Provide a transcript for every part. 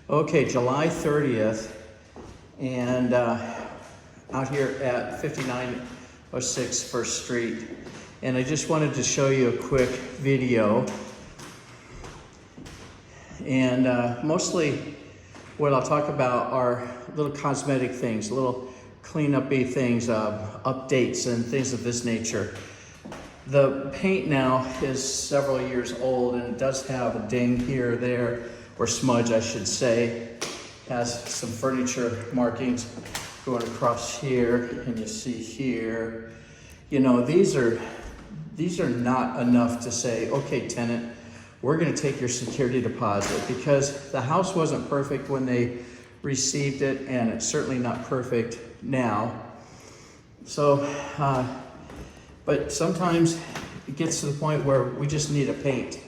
Okay, July 30th, and out here at 5906 First Street. And I just wanted to show you a quick video. And mostly what I'll talk about are little cosmetic things, little cleanup-y things, updates and things of this nature. The paint now is several years old and it does have a ding here or there, or smudge I should say. Has some furniture markings going across here, and you see here. You know, these are not enough to say, okay, tenant, we're gonna take your security deposit, because the house wasn't perfect when they received it, and it's certainly not perfect now. So, but sometimes it gets to the point where we just need a paint.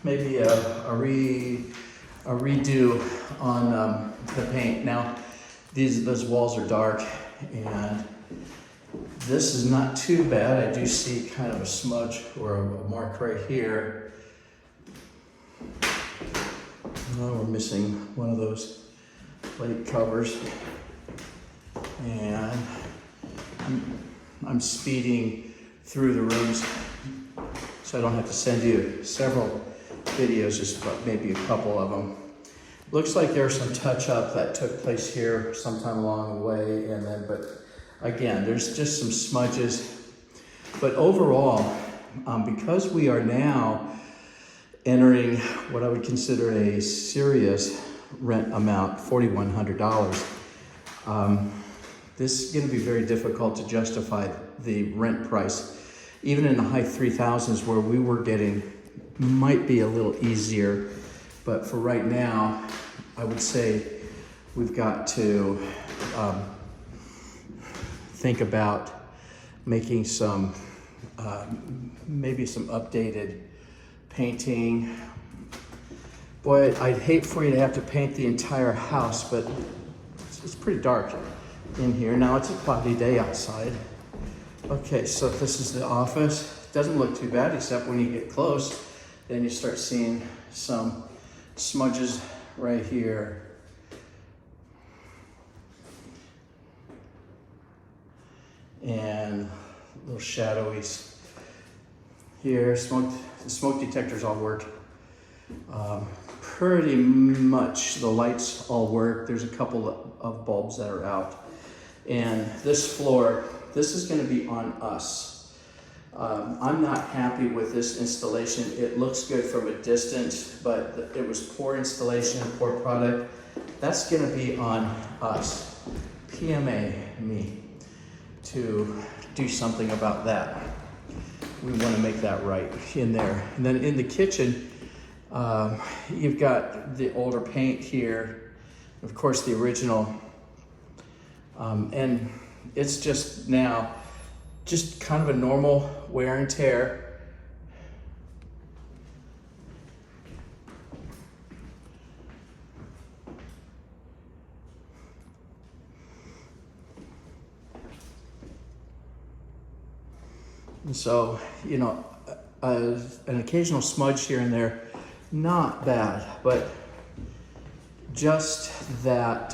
Maybe a redo on the paint. Now, those walls are dark, and this is not too bad. I do see kind of a smudge or a mark right here. Oh, we're missing one of those plate covers, and I'm speeding through the rooms so I don't have to send you several videos, just maybe a couple of them. Looks like there's some touch up that took place here sometime along the way, and then, but again, there's just some smudges. But overall, because we are now entering what I would consider a serious rent amount, $4,100, this is going to be very difficult to justify the rent price. Even in the high 3,000s where we were getting, might be a little easier, but for right now, I would say we've got to think about making some, maybe some updated painting. Boy, I'd hate for you to have to paint the entire house, but it's pretty dark in here. Now it's a cloudy day outside. Okay, so this is the office. Doesn't look too bad, except when you get close, then you start seeing some smudges right here. And little shadowies here. The smoke detectors all work. Pretty much the lights all work. There's a couple of bulbs that are out. And this floor, this is going to be on us. I'm not happy with this installation. It looks good from a distance, but it was poor installation, poor product. That's going to be on us. PMA me to do something about that. We want to make that right in there. And then in the kitchen, you've got the older paint here, of course the original, and it's just now just kind of a normal wear and tear. And so, you know, an occasional smudge here and there, not bad, but just that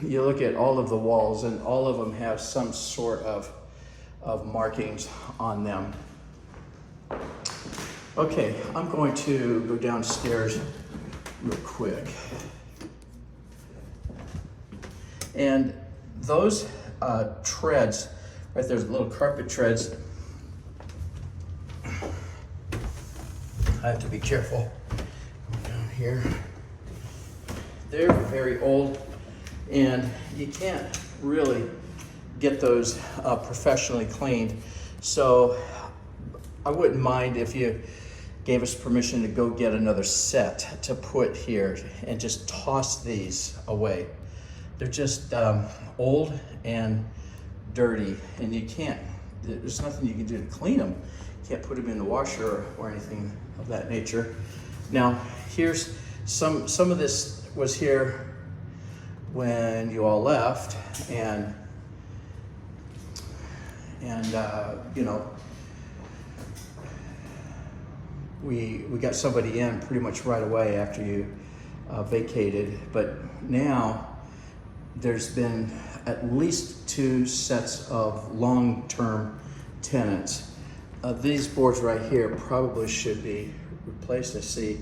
you look at all of the walls and all of them have some sort of markings on them. Okay, I'm going to go downstairs real quick. And those treads, right there's little carpet treads. I have to be careful down here. They're very old, and you can't really get those professionally cleaned. So I wouldn't mind if you gave us permission to go get another set to put here and just toss these away. They're just old and dirty, and you can't, there's nothing you can do to clean them. You can't put them in the washer or anything of that nature. Now, here's some of this was here when you all left, and you know, we got somebody in pretty much right away after you vacated, but now there's been at least 2 sets of long-term tenants. These boards right here probably should be replaced. I see,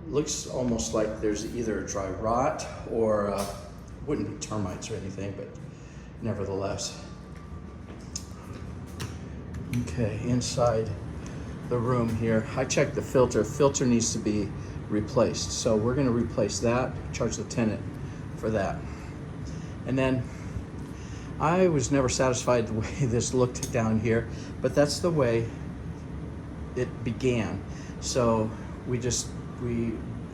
looks almost like there's either a dry rot or wouldn't be termites or anything, but nevertheless. Okay, inside the room here, I checked the filter. Filter needs to be replaced, so we're going to replace that, charge the tenant for that. And then I was never satisfied the way this looked down here, but that's the way it began. So we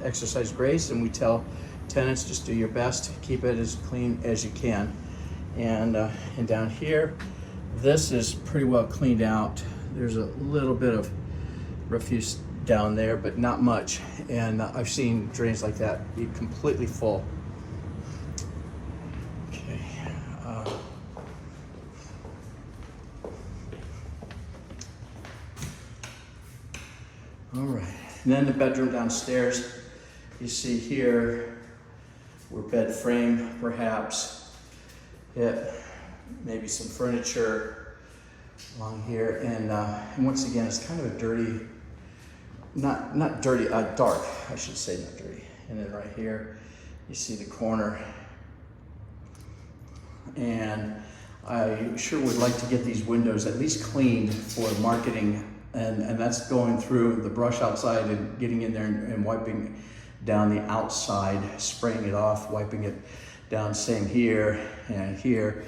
exercise grace, and we tell tenants, just do your best, keep it as clean as you can. And down here, this is pretty well cleaned out. There's a little bit of refuse down there, but not much. And I've seen drains like that be completely full. Okay. All right. And then the bedroom downstairs, you see here, where bed frame perhaps hit, maybe some furniture along here, and once again, it's kind of a dirty, not dirty, dark, I should say, not dirty. And then right here, you see the corner, and I sure would like to get these windows at least cleaned for marketing, and that's going through the brush outside and getting in there and wiping down the outside, spraying it off, wiping it down, same here and here.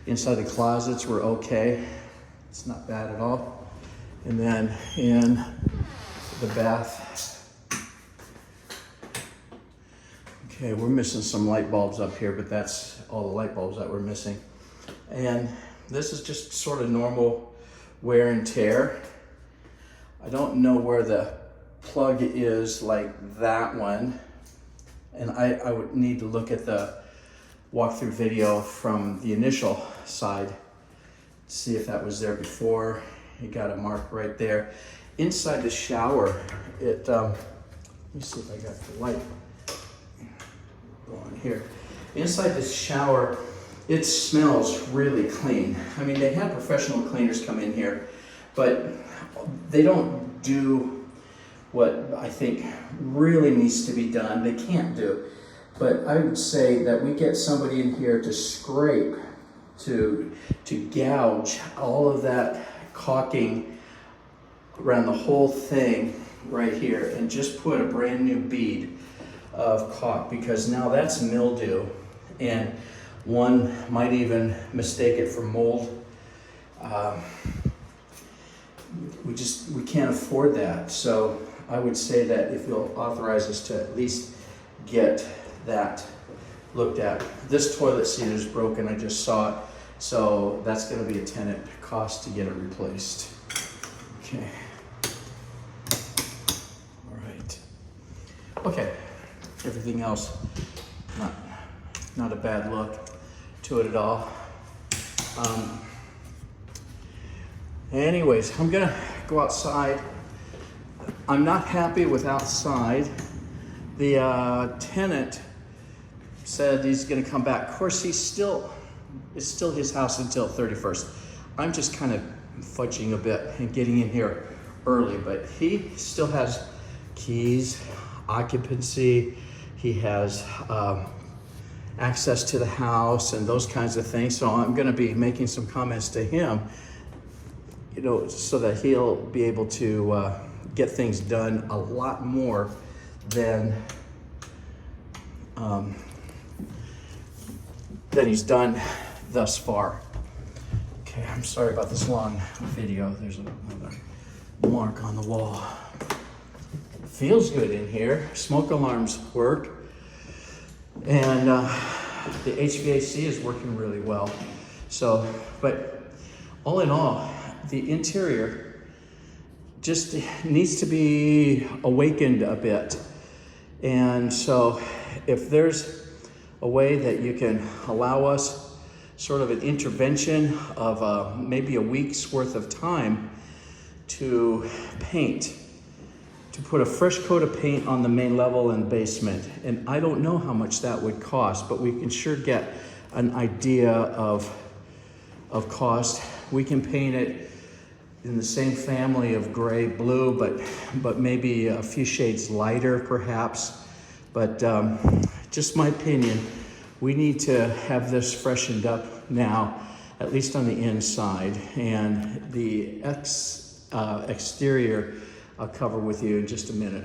Inside the closets were okay. It's not bad at all. And then in the bath, okay, we're missing some light bulbs up here, but that's all the light bulbs that we're missing. And this is just sort of normal wear and tear. I don't know where the plug is like that one. And I would need to look at the walkthrough video from the initial side, see if that was there before. You got a mark right there. Inside the shower, let me see if I got the light going here. Inside the shower, it smells really clean. I mean, they have professional cleaners come in here, but they don't do what I think really needs to be done. They can't do. But I would say that we get somebody in here to scrape, to gouge all of that caulking around the whole thing right here, and just put a brand new bead of caulk, because now that's mildew, and one might even mistake it for mold. We can't afford that. So I would say that if you'll authorize us to at least get that looked at. This toilet seat is broken, I just saw it. So that's gonna be a tenant cost to get it replaced. Okay. All right. Okay, everything else, not a bad look to it at all. Anyways, I'm gonna go outside. I'm not happy with outside. The tenant said he's gonna come back. Of course, it's still his house until 31st. I'm just kind of fudging a bit and getting in here early, but he still has keys, occupancy, he has access to the house and those kinds of things. So I'm gonna be making some comments to him, you know, so that he'll be able to get things done a lot more than he's done thus far. Okay, I'm sorry about this long video. There's another mark on the wall. Feels good in here. Smoke alarms work. And the HVAC is working really well. So, but all in all, the interior just needs to be awakened a bit. And so if there's a way that you can allow us sort of an intervention of maybe a week's worth of time to paint to put a fresh coat of paint on the main level and basement. And I don't know how much that would cost, but we can sure get an idea of cost. We can paint it in the same family of gray, blue, but maybe a few shades lighter perhaps. But just my opinion, we need to have this freshened up now, at least on the inside. And the exterior I'll cover with you in just a minute.